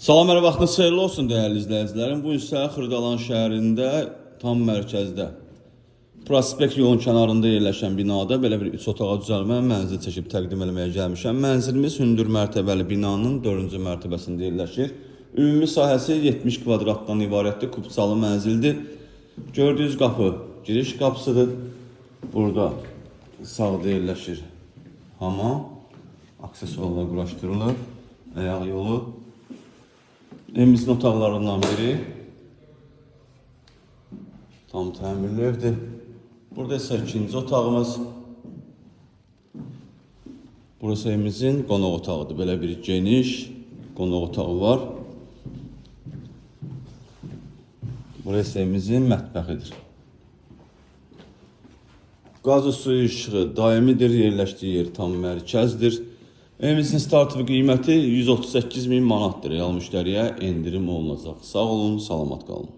Salam, hər vaxtınız xeyirli olsun dəyərli izləyicilərim. Bu isə Xırdalan şəhərində tam mərkəzdə prospekt yolun kənarında yerləşən binada belə bir 3 otağa düzəlmə mənzil çəkib təqdim etməyə gəlmişəm. Mənzilimiz hündür mərtəbəli binanın 4-cü mərtəbəsində yerləşir. Ümumi sahəsi 70 kvadratdan ibarətdir, kubçalı mənzildir. Gördüyünüz qapı giriş qapısıdır. Burada sağda yerləşir hamam, aksesuarlar quraşdırılır, ayaq yolu. Evimizin otaqlarından biri. Tam təmirli evdir. Burada isə ikinci otağımız. Burası evimizin qonaq otağıdır. Belə bir geniş qonaq otağı var. Burası evimizin mətbəxidir. Qazı suyu işığı daimidir, yerləşdiyi yer tam mərkəzdir. Evimizin startı qiyməti 138.000 manatdır. Real müştəriyə endirim olunacaq. Sağ olun, salamat qalın.